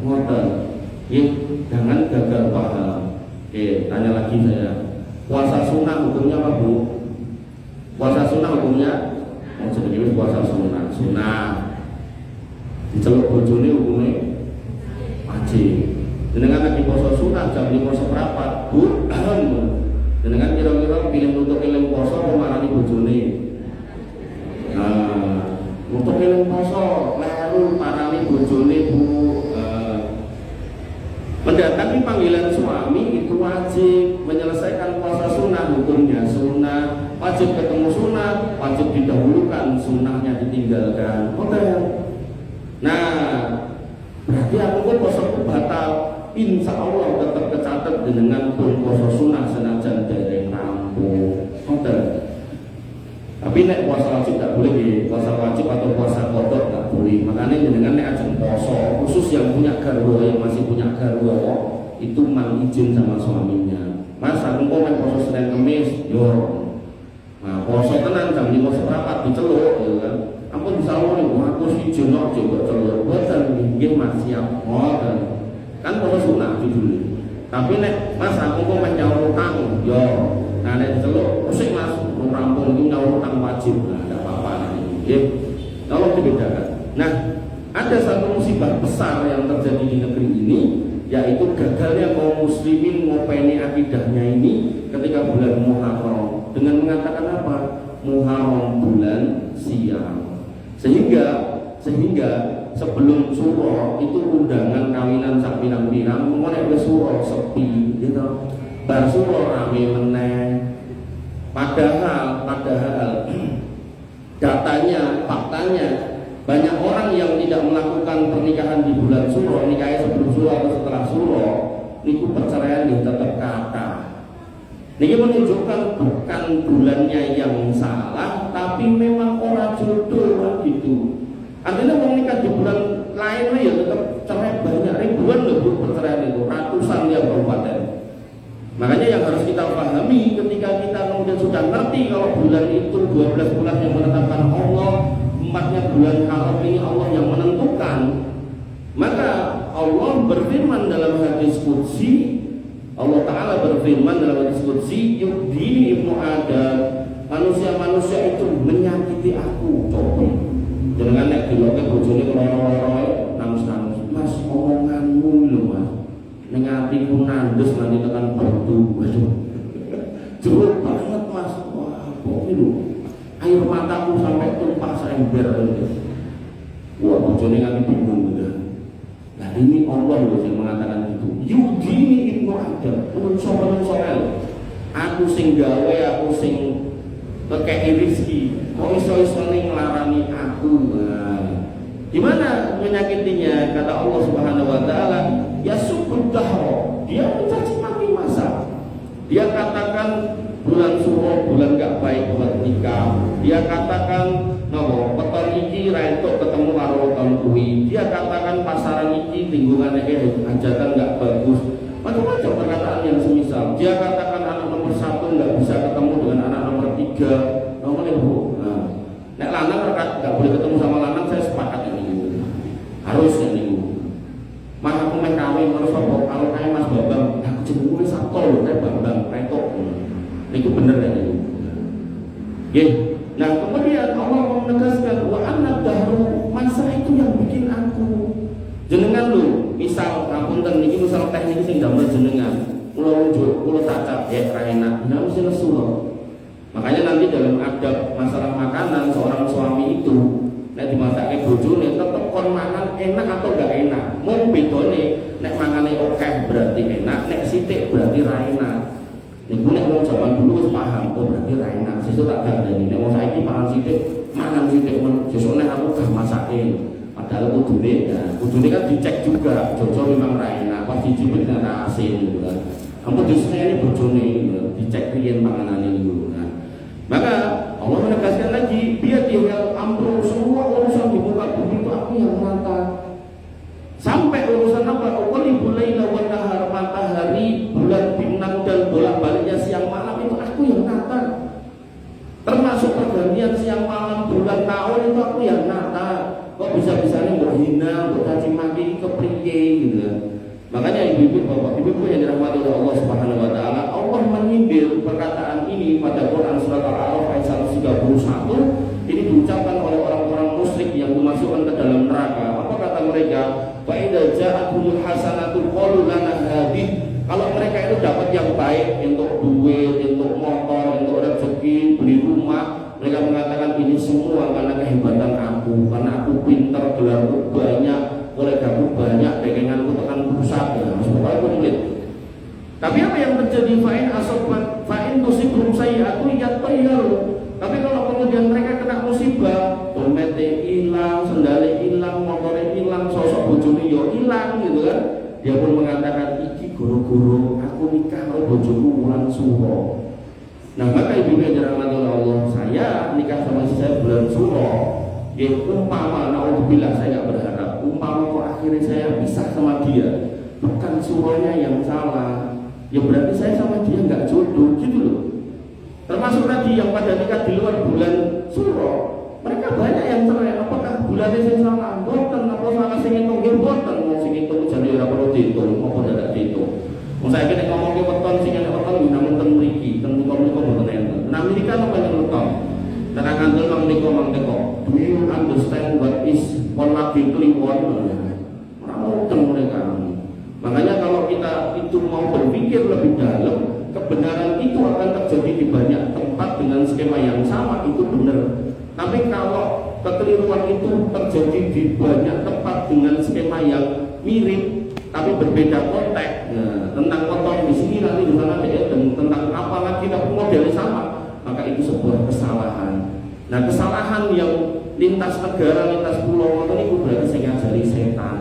Ngoten. Jangan gagal pahala. Oke, tanya lagi saya. Puasa sunnah hukumnya apa, Bu? Puasa sunnah hukumnya? Mau sedikit puasa sunnah. Sunnah. Diceluk bojone hukumnya wajib. Jenengan lagi puasa sunnah jam 5 seperempat, Bu. Jenengan kira-kira pilih untuk eling puasa apa marani bojone? Nah, untuk eling puasa leru marani bojone, Bu. Mendatangi panggilan suami itu wajib. Menyelesaikan puasa sunnah hukumnya sunnah. Wajib ketemu sunnah, wajib didahulukan, sunnahnya ditinggalkan. Hotel. Nah, berarti aku pun puasa batal. Insya Allah tetap kecatat dengan pun puasa sunnah senajan dari rampung. Hotel. Tapi nek puasa wajib tak boleh, di puasa wajib atau puasa kodok tak boleh. Makanya dengan nek ajeng puasa khusus yang punya garwa, yang masih punya garwa itu mang izin sama suaminya. Mas aku kok nek puasa Senin Kamis, yo. Nah, puasa tenan jam 5 seperempat diceluk ya kan. Ampun disawoni aku siji nok juga celuk. Boten nggih Mas siap. Ngoten. Kan puasa sunah judulnya. Tapi nek Mas aku kok nyaur utang, yo. Nah nek celuk musik Mas, rampung iki nyaur utang wajib. Nah, enggak apa-apa nanti. Nggih. Tolong dibedakan. Nah, ada satu musibah besar yang terjadi di negeri ini, yaitu gagalnya kaum muslimin ngopeni akidahnya ini ketika bulan Muharram dengan mengatakan apa? Muharram bulan siam. Sehingga sebelum suro itu undangan kawinan sak pirang-pirang mulai wis suro sepi gitu. Bar suro rame meneh. Padahal datanya, faktanya banyak orang yang tidak melakukan pernikahan di bulan suro, nikahnya sebelum suro atau setelah suro, niku perceraian yang tetap kata. Ini menunjukkan bukan bulannya yang salah, tapi memang orang jodoh gitu. Artinya mau nikah di bulan lain ya tetap cerai banyak, ribuan loh perceraian itu, ratusan ya kabupaten. Makanya yang harus kita pahami ketika kita kemudian sudah ngerti kalau bulan itu 12 bulan yang menetapkan Allah, empatnya bulan haram ini Allah yang menentukan, maka Allah berfirman dalam hadis qudsi, Allah Ta'ala berfirman dalam hadis qudsi, yudini ibnu Adam, manusia-manusia itu menyakiti aku. Coba jangan nek diloke bojone loro-loro nangis-nangis, Mas omonganmu lho Mas ning atiku nandes nanti tekan batu. Waduh jeruk banget Mas. Wah kok iki lho air mataku sampai tumpah seember. Wah bojone nganti bingung gitu. Nah ini Allah loh yang mengatakan itu. Yudini ibnu Adam, menungso-menungso aku sing gawe, aku sing kekei rezeki, kok iso-iso ning nglarani aku. Nah, gimana menyakitinya? Kata Allah Subhanahu wa taala, ya subhanallah, dia mencaci maki masa. Dia katakan bulan suro bulan gak baik buat nikah. Dia katakan nopo weton iki ra entuk ketemu karo weton kuwi. Dia katakan pasaran iki lingkungannya hajatan gak bagus. Macam-macam perkataan yang semisal. Dia katakan anak nomor 1 nggak bisa ketemu dengan anak nomor 3. Nomor itu. Nah, nek lanang nggak boleh ketemu sama lanang, saya sepakat ini. Harusnya nih. Mas aku main kawin terus apa? Kalau kayak Mas Bambang, aku jenenge Sabto lho, kayak Bambang, Reto. Itu bener kan itu. Oke. Nah kemudian Allah menegaskan wa anna dahru, masa itu yang bikin aku. Jenengan lho, misal ngapunten niki misal teknik sing damel jenengan. Kula cacat ya ra enak, nah mesti nesu. Makanya nanti dalam adab masalah makanan seorang suami itu nek dimasake bojone tetep kon mangan enak atau enggak enak. Mung bedone nek mangane akeh berarti enak, nek sithik berarti ra enak. Niku nek wong zaman dulu wis paham, oh berarti ra enak. Sesuk tak gandeni nek wong saiki mangan sithik sesuk nek aku gak masake. Padahal kudune kan dicek juga, jojo memang ra enak, pas dicicip ternyata asin gitu kan. Ampun disene bojone dicek riyen panganane niku. Nah, maka Allah menegaskan lagi, dia tinggal amruh semua urusan di muka bumi itu aku yang menata. Sampai urusan apa? Qalibul laila wan nahar, matahari, bulan bintang dan bolak-baliknya siang malam itu aku yang nata. Termasuk pergantian siang malam bulan tahun itu aku yang nata. Kok bisa-bisanya berhina, bercaci maki, kepriye gitu. Makanya ibu-ibu, bapak-ibu yang dirahmati oleh Allah Subhanahu wa taala, Allah menyindir perkataan ini pada Quran surat Al-A'raf ayat 131. Ini diucapkan oleh orang-orang musyrik yang dimasukkan ke dalam neraka. Apa kata mereka? Fa idza ja'atul hasanatu qalu lana hadhihi. Kalau mereka itu dapat yang baik untuk duit, untuk motor, untuk rezeki, beli rumah, mereka mengatakan ini semua karena kehebatan aku, karena aku pintar, gelarku banyak, kolegaku banyak, daganganku tekan pusat, ya, semua aku duit. Tapi apa yang terjadi? Fa'in tusibhum sayyi'atu yatayyaru. Tapi kalau kemudian mereka kena musibah, dompetnya hilang, sendalnya hilang, motornya hilang, sosok bojone yo hilang gitu kan. Dia pun mengatakan iki guru-guru aku nikah karo bojoku wulan suro. Nah maka ibu yang dirahmati oleh Allah, saya nikah sama istri saya bulan suro. Ya umpama, naudzubillah saya nggak berharap. Umpama kok akhirnya saya pisah sama dia, bukan suronya yang salah. Ya berarti saya sama dia nggak jodoh gitu loh. Termasuk tadi yang pada nikah di luar bulan suro, mereka banyak yang cerai. Apakah bulannya saya salah? Boten, apa salah sing ngitung? Ya boten, mau sing ngitung jadi ora perlu dihitung, apa tidak dihitung. Wong saiki nek ngomongke weton sing enek weton namun ten mriki, ten muka-muka mboten enten. Nah Amerika apa yang weton? Terang ngandel mang niku mang teko. Do you understand what is politically won? Ora mungkin mereka. Makanya kalau kita itu mau berpikir lebih dalam, kebenaran itu akan terjadi di banyak tempat dengan skema yang sama, itu benar. Tapi kalau kekeliruan itu terjadi di banyak tempat dengan skema yang mirip tapi berbeda konteks, nah, tentang konteks di sini nanti di sana beda, tentang apa lagi tapi modelnya sama, maka itu sebuah kesalahan. Nah kesalahan yang lintas negara, lintas pulau itu berarti saya ngajari setan.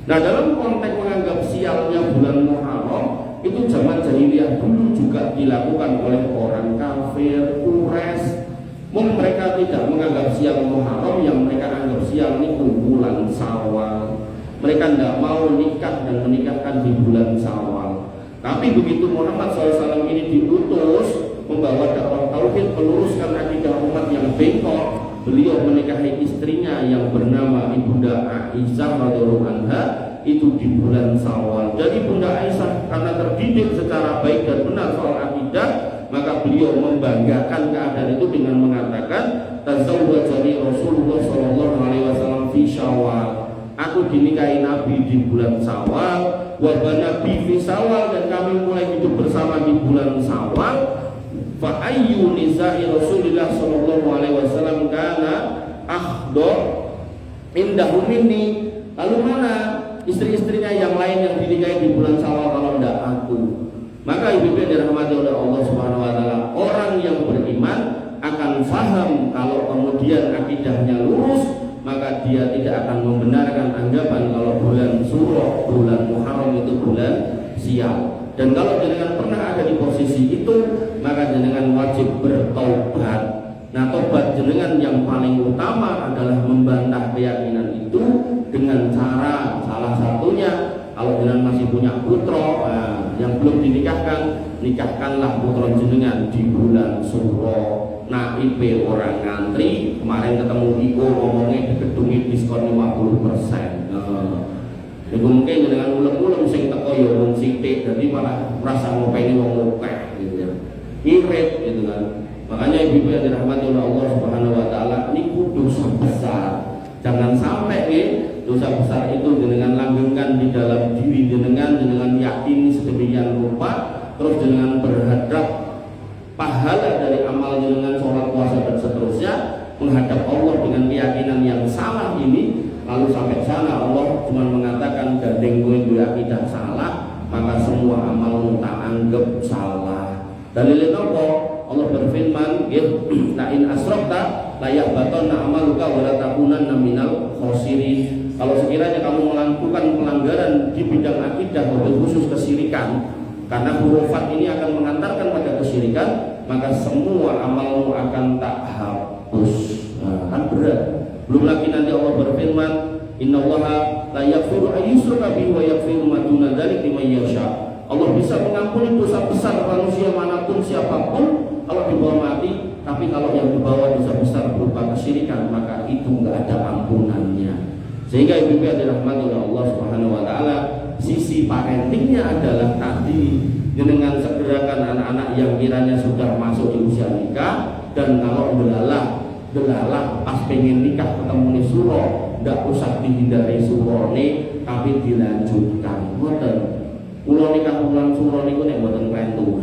Nah dalam konteks menganggap sialnya bulan Muharram itu zaman jahiliyah dulu juga dilakukan oleh orang kafir, Quraisy. Mereka tidak menganggap sial Muharram, yang mereka anggap sial ini bulan Syawal. Mereka tidak mau nikah dan menikahkan di bulan Syawal. Tapi begitu Muhammad SAW ini diutus membawa dakwah tauhid, meluruskan akidah umat yang bengkok, beliau menikahi istrinya yang bernama Ibunda Aisyah radhiyallahu anha itu di bulan Syawal. Jadi Bunda Aisyah karena terdidik secara baik dan benar soal akidah, maka beliau membanggakan keadaan itu dengan mengatakan, tazawwajani Rasulullah sallallahu alaihi wasallam fi Syawal. Aku dinikahi Nabi di bulan Syawal, wa banabi fi Syawal, dan kami mulai hidup bersama di bulan Syawal. Fa ayyu nisa'i Rasulillah sallallahu alaihi wasallam kana akhdo indahu minni. Lalu mana istri-istrinya yang lain yang dinikahi di bulan Syawal kalau tidak aku? Maka ibu-ibu yang dirahmati oleh Allah Subhanahu wa taala, orang yang beriman akan faham kalau kemudian akidahnya lurus, maka dia tidak akan membenarkan anggapan kalau bulan Suro, bulan Muharram itu bulan sial. Dan kalau jenengan pernah ada di posisi itu, maka jenengan wajib bertobat. Nah, tobat jenengan yang paling utama adalah membantah keyakinan itu dengan cara salah satunya, kalau jenengan masih punya putra yang belum dinikahkan, nikahkanlah putra jenengan di bulan Suro. Nah, IP orang ngantri, kemarin ketemu Iko ngomongnya digedungi diskon 50%. Itu mungkin dengan ulem-ulem sing teko ya wong sithik, dadi malah merasa ngopeni wong akeh gitu ya. Irit gitu kan. Makanya ibu yang dirahmati oleh Allah Subhanahu wa taala, niku dosa besar. Jangan sampai dosa besar itu dengan langgengkan di dalam diri jenengan yakini sedemikian rupa, terus dengan berhadap pahala dari amal jenengan sholat, puasa dan seterusnya menghadap Allah dengan keyakinan yang salah ini. Lalu sampai sana Allah cuma mengatakan gandeng gue akidah salah, maka semua amal tak anggap salah. Dalilnya apa? Allah berfirman, la in asrakta la yahbatanna amaluka wa la takunanna minal khosirin. Kalau sekiranya kamu melakukan pelanggaran di bidang akidah, khusus kesyirikan, karena hurufat ini akan mengantarkan pada kesyirikan, maka semua amalmu akan tak hapus. Kan berat. Belum lagi nanti Allah berfirman, innallaha la yaghfiru an yushraka bihi wa yaghfiru ma duna dzalika liman yasha. Allah bisa mengampuni dosa besar manusia manapun siapapun kalau dibawa mati, tapi kalau yang dibawa dosa besar berupa kesyirikan, maka itu enggak ada ampunannya. Sehingga ibu yang dirahmati oleh Allah Subhanahu wa taala, sisi parentingnya adalah tadi dengan segerakan anak-anak yang kiranya sudah masuk di usia nikah, dan kalau delalah pas pengen nikah ketemu nih suro, ndak usah dihindari suro nih, tapi dilanjutkan. Ngoten. Kula nikah bulan suro niku nek mboten klentu.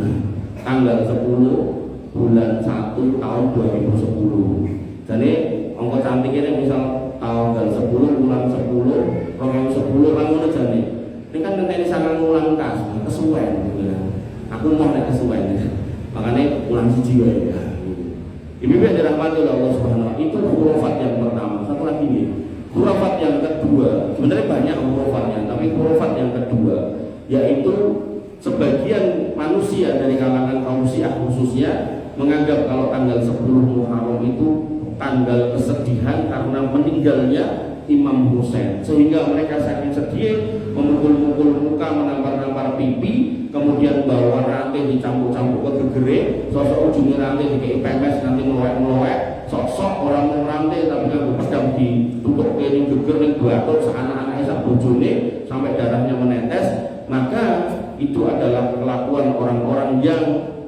Tanggal 10 bulan 1 tahun 2010. Jadi angka cantiknya misal tanggal 10 bulan 10 2010 kan ngono jane. Ini kan ngenteni sangang wulan kas, kesuwen gitu ya. Aku mau nek kesuwen. Makanya bulan 1 wae ya. Ibu yang dirahmati oleh Allah Subhanahu wa taala, itu hurufat yang pertama. Satu lagi nih, hurufat yang kedua. Sebenarnya banyak hurufatnya, tapi hurufat yang kedua yaitu sebagian manusia dari kalangan kaum Syiah khususnya menganggap kalau tanggal 10 Muharram itu tanggal kesedihan karena meninggalnya Imam Husain, sehingga mereka saking sedih memukul-mukul muka, menampar-nampar pipi, kemudian bawa rantai dicampur-campur ke gegere, sosok ujungnya rantai dikei pemes nanti melowek-melowek, sosok orang mau rantai tapi nggak pedang ditutup ke geger ning batuk, anak-anaknya sak bojone sampai darahnya menetes. Maka itu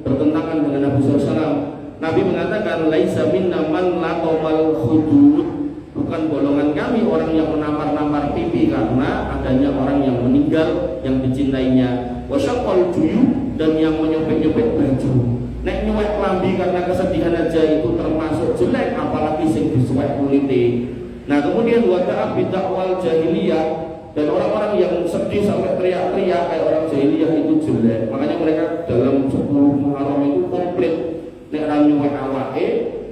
bertentangan dengan Nabi SAW. Nabi mengatakan laisa minna man laqamal hudud, bukan golongan kami orang yang menampar-nampar pipi karena adanya orang yang meninggal yang dicintainya, wasyaqal juyub, dan yang menyobek-nyobek baju. Nek nyuwek klambi karena kesedihan aja itu termasuk jelek, apalagi sing disuwek kulite. Nah kemudian wada'a bidakwal jahiliyah, dan orang-orang yang sedih sampai teriak-teriak kayak orang jahiliyah itu jelek. Makanya mereka dalam 10 Muharram itu komplit. Nek ra nyuwek awake,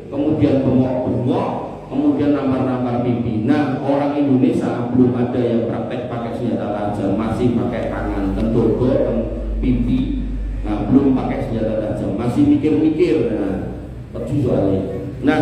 kemudian bengok-bengok, kemudian nampar-nampar pipi. Nah orang Indonesia belum ada yang praktek pakai senjata tajam, masih pakai tangan, tendogo, pipi. Nah, belum pakai senjata tajam, masih mikir-mikir. Nah, soalnya. Nah,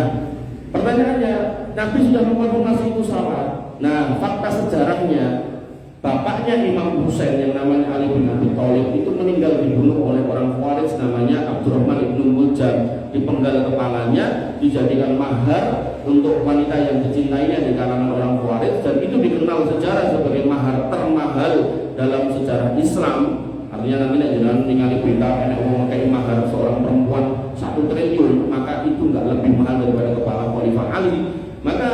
pertanyaannya, Nabi sudah mengkonfirmasi itu salah. Nah, fakta sejarahnya, bapaknya Imam Husain yang namanya Ali bin Abi Thalib itu meninggal dibunuh oleh orang Khawarij namanya Abdurrahman ibnu Muljam. Dipenggal kepalanya, dijadikan mahar untuk wanita yang dicintainya di kalangan orang Khawarij, dan itu dikenal sejarah sebagai mahar termahal dalam sejarah Islam. Artinya nanti jangan ningali berita enak ngomong kayak mahar seorang perempuan 1 triliun, maka itu nggak lebih mahal daripada kepala Khalifah Ali. Maka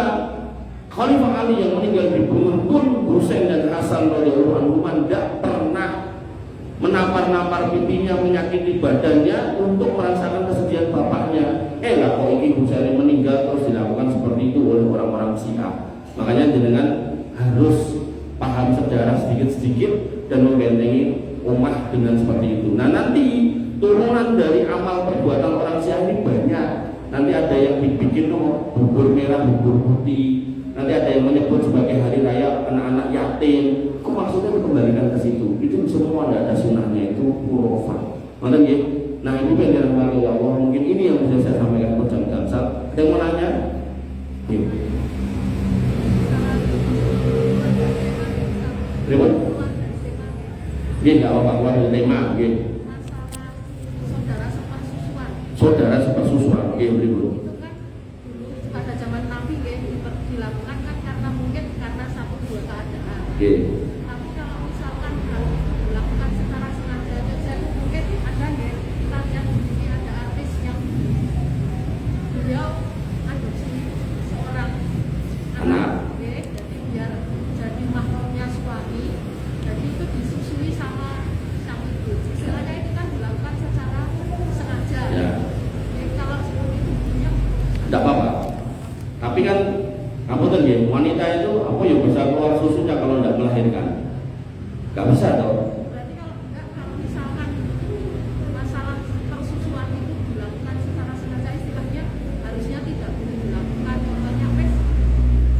Khalifah Ali yang meninggal dibunuh pun Husain dan Hasan radhiyallahu anhu tidak pernah menampar-nampar pipinya, menyakiti badannya untuk merasakan kesedihan bapaknya. Lah kok ini Husain meninggal terus dilakukan seperti itu oleh orang-orang Syiah. Makanya jenengan harus paham sejarah sedikit-sedikit dan membentengi umat dengan seperti itu. Nah nanti turunan dari amal perbuatan orang Syiah ini banyak. Nanti ada yang dibikin bubur merah, bubur putih. Nanti ada yang menyebut sebagai hari raya anak-anak yatim. Kok maksudnya dikembalikan ke situ? Itu semua tidak ada sunnahnya, itu khurafat. Mantap ya. Nah ini yang dirahmati Allah. Mungkin ini yang bisa saya sampaikan ke Jam Damsal. Ada yang mau nanya? Yuk. Terima. Dia nggak apa-apa keluar dari tema, gitu. Saudara sepersusuan, gitu berikut. Itu kan dulu pada zaman Nabi dilakukan kan karena mungkin karena 1-2 keadaan. Tapi kalau misalkan hal itu dilakukan secara sengaja, jadi mungkin ada kita lihat ini ada artis yang beliau adopsi seorang anak, jadi biar jadi mahramnya suami. Jadi itu disusui sama sang ibu. Istilahnya itu kan dilakukan secara sengaja. Ya. Jadi kalau seperti itu bunyinya Tidak apa-apa. Tapi kan apa tuh ya? Wanita itu apa ya bisa keluar susunya kalau tidak melahirkan? Gak bisa toh. berarti kalau enggak, kalau misalkan masalah persusuan itu dilakukan secara sengaja, istilahnya harusnya tidak boleh dilakukan. Contohnya pes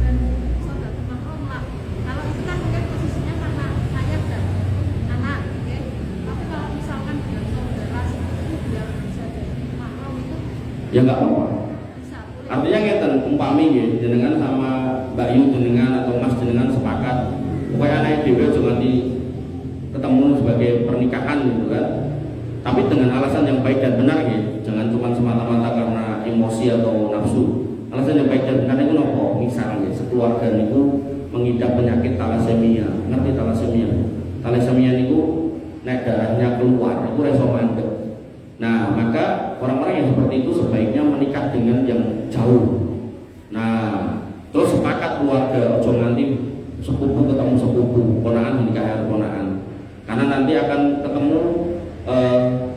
dan saudara mahram lah. Kalau itu kan mungkin posisinya karena ayah dan anak, oke. Tapi kalau misalkan dengan saudara seperti itu biar bisa jadi mahram itu Ya nggak apa-apa. bisa boleh. Artinya ngeten umpami nggih jenengan sama Mbak Yu jenengan atau Mas jenengan sepakat supaya anak dhewe aja nganti ketemu sebagai pernikahan gitu kan. Tapi dengan alasan yang baik dan benar nggih. Jangan cuma semata-mata karena emosi atau nafsu. Alasan yang baik dan benar itu nopo? Misal nggih sekeluarga niku mengidap penyakit talasemia. Ngerti talasemia? Talasemia niku nek darahnya keluar iku ora iso mandek. Nah, maka orang-orang yang seperti itu sebaiknya menikah dengan yang jauh. Nah, terus sepakat keluarga, ojo nanti sepupu ketemu sepupu, ponakan menikah ponakan. Karena nanti akan ketemu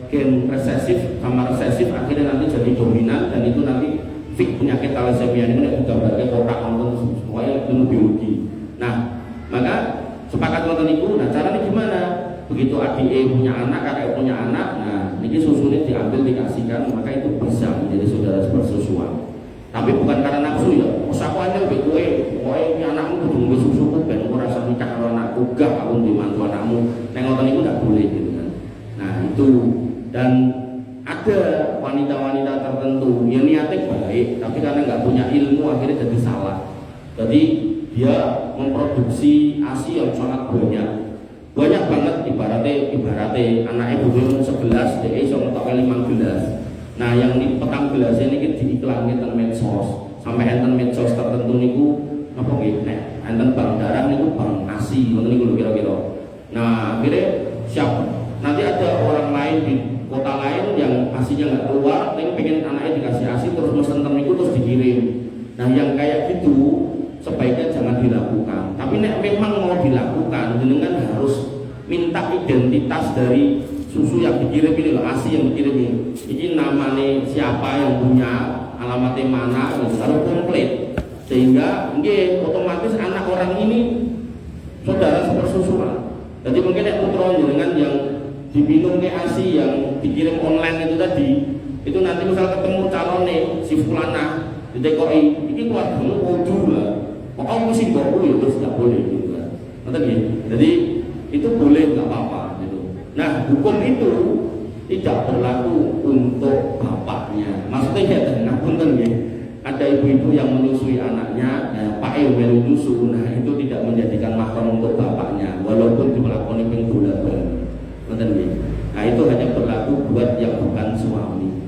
gen resesif sama resesif, akhirnya nanti jadi dominan dan itu nanti fik penyakit talasemia ini digambarkan kotak nonton semuanya ilmu biologi. Nah, maka sepakat nonton itu. Nah, caranya gimana? Begitu adik punya anak, kakek punya anak, nah ini susunya diambil dikasihkan, maka itu bisa menjadi saudara sepersusuan. Tapi bukan karena nafsu ya. Usahaku aja lebih kue, ini anakmu kudu ngombe susuku ben ora rasa nikah karo anakku, gak aku di mantu anakmu. Nek ngoten iku ndak boleh gitu kan. Nah, itu dan ada wanita-wanita tertentu yang niatnya baik, tapi karena nggak punya ilmu akhirnya jadi salah. Jadi dia memproduksi ASI yang sangat banyak banget ibaratnya anaknya butuh 11 dia iso ngetoknya 15. Nah yang di petang gelas ini diiklankan tentang medsos sampai enten medsos tertentu niku apa gitu nek enten bank darah niku bank ASI ngoten niku kira-kira. Nah akhirnya siap nanti ada orang lain di kota lain yang asinya nggak keluar, tapi pengen anaknya dikasih asi terus mesen itu terus dikirim. Nah yang kayak gitu sebaiknya jangan dilakukan. Tapi nek memang mau dilakukan, jenengan harus minta identitas dari susu yang dikirim ini loh, asi yang dikirim ini. Ini namanya siapa yang punya, alamatnya mana, harus komplit. Sehingga nggih otomatis anak orang ini saudara sepersusuan. Jadi mungkin nek putra jenengan yang diminum ke asi yang dikirim online itu tadi, itu nanti misal ketemu calonnya si fulana ditekoi, ini keluargamu kudu lah. Pokoknya mesti mbokku ya terus nggak boleh gitu kan. Jadi itu boleh nggak apa-apa gitu. Nah hukum itu tidak berlaku untuk bapaknya. Maksudnya ya ngapunten ya. Ada ibu-ibu yang menyusui anaknya, Pak melu nyusu, nah itu tidak menjadikan mahram untuk bapaknya, walaupun dilakoni ping bulan-bulan. Nah itu hanya berlaku buat yang bukan suami.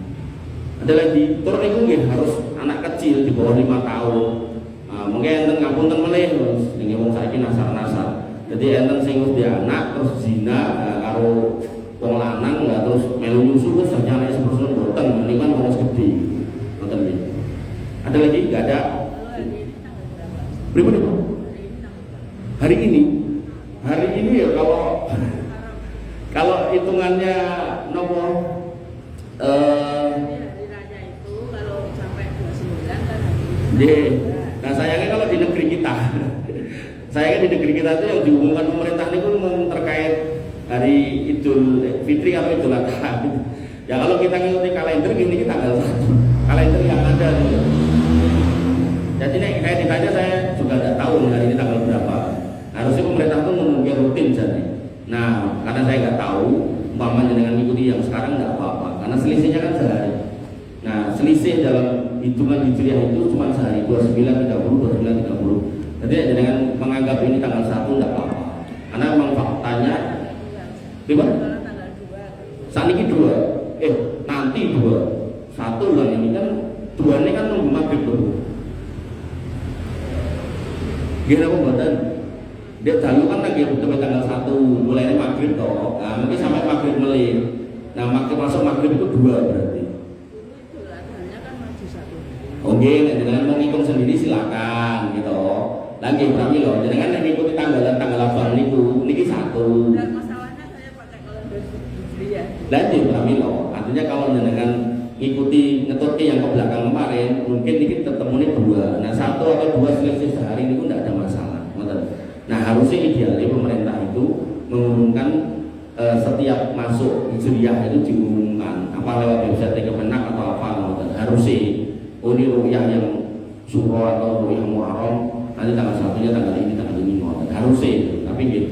Ada lagi, turun itu harus anak kecil di bawah 5 tahun. Mungkin enten ngapunten meleh, ini wong saiki nasar-nasar. Jadi enten sing wis anak terus zina karo wong lanang, terus melu nyusu terus nyalek seperti boten, ini kan wong gede. Ngoten nggih. Ada lagi? Enggak ada. Berapa nih, Pak? Hari ini ya kalau hitungannya nopo nah sayangnya kalau di negeri kita sayangnya di negeri kita itu yang diumumkan pemerintah itu terkait hari Idul Fitri atau Idul Adha. Ya kalau kita ngikuti kalender gini kita tanggal 1 kalender yang ada gitu. Jadi nih kayak ditanya saya juga tidak tahu hari ini tanggal berapa. Harusnya pemerintah itu mengumumkan rutin jadi. Nah karena saya nggak tahu, umpamanya dengan mengikuti yang sekarang nggak apa-apa karena selisihnya kan sehari. Nah selisih dalam hitungan hijriah itu cuma sehari, 29, 30, 29, 30. Jadi dengan menganggap ini tanggal 1 tidak apa-apa. Karena memang faktanya gimana? Saat ini 2, nanti 2, 1 lah ini kan 2 ini kan nunggu maghrib dulu. Gimana pembuatan? Dia jalur kan lagi sampai tanggal 1, mulai maghrib toh. Nah mungkin sampai maghrib melih. Nah masuk maghrib itu 2 berarti. Oke, dengan mau ngitung sendiri silakan gitu. Lagi kami loh, jangan mengikuti tanggal abang niku, niki 1. Dan masalahnya saya pakai kalender hijriah. Lanjut kami loh, artinya kalau dengan ngikuti ngetuti yang ke belakang kemarin, mungkin niki ketemunya 2. Nah 1 atau 2 selisih sehari niku tidak ada masalah. Nah harusnya idealnya pemerintah itu mengumumkan setiap masuk hijriah itu diumumkan, apa lewat website Kemenak atau apa, harusnya. Ini rupiah yang Syuro atau rupiah Muharram nanti tanggal 1-nya tanggal ini harusnya, tapi gitu.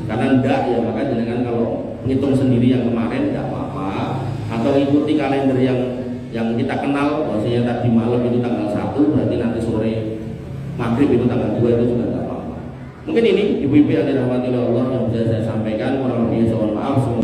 Karena enggak ya maka dengan kalau ngitung sendiri yang kemarin enggak apa-apa, atau ikuti kalender yang kita kenal bahwasanya tadi malam itu tanggal 1 berarti nanti sore maghrib itu tanggal 2 itu juga enggak apa-apa. Mungkin ini ibu-ibu yang dirahmati oleh Allah yang bisa saya sampaikan, kurang lebihnya mohon maaf.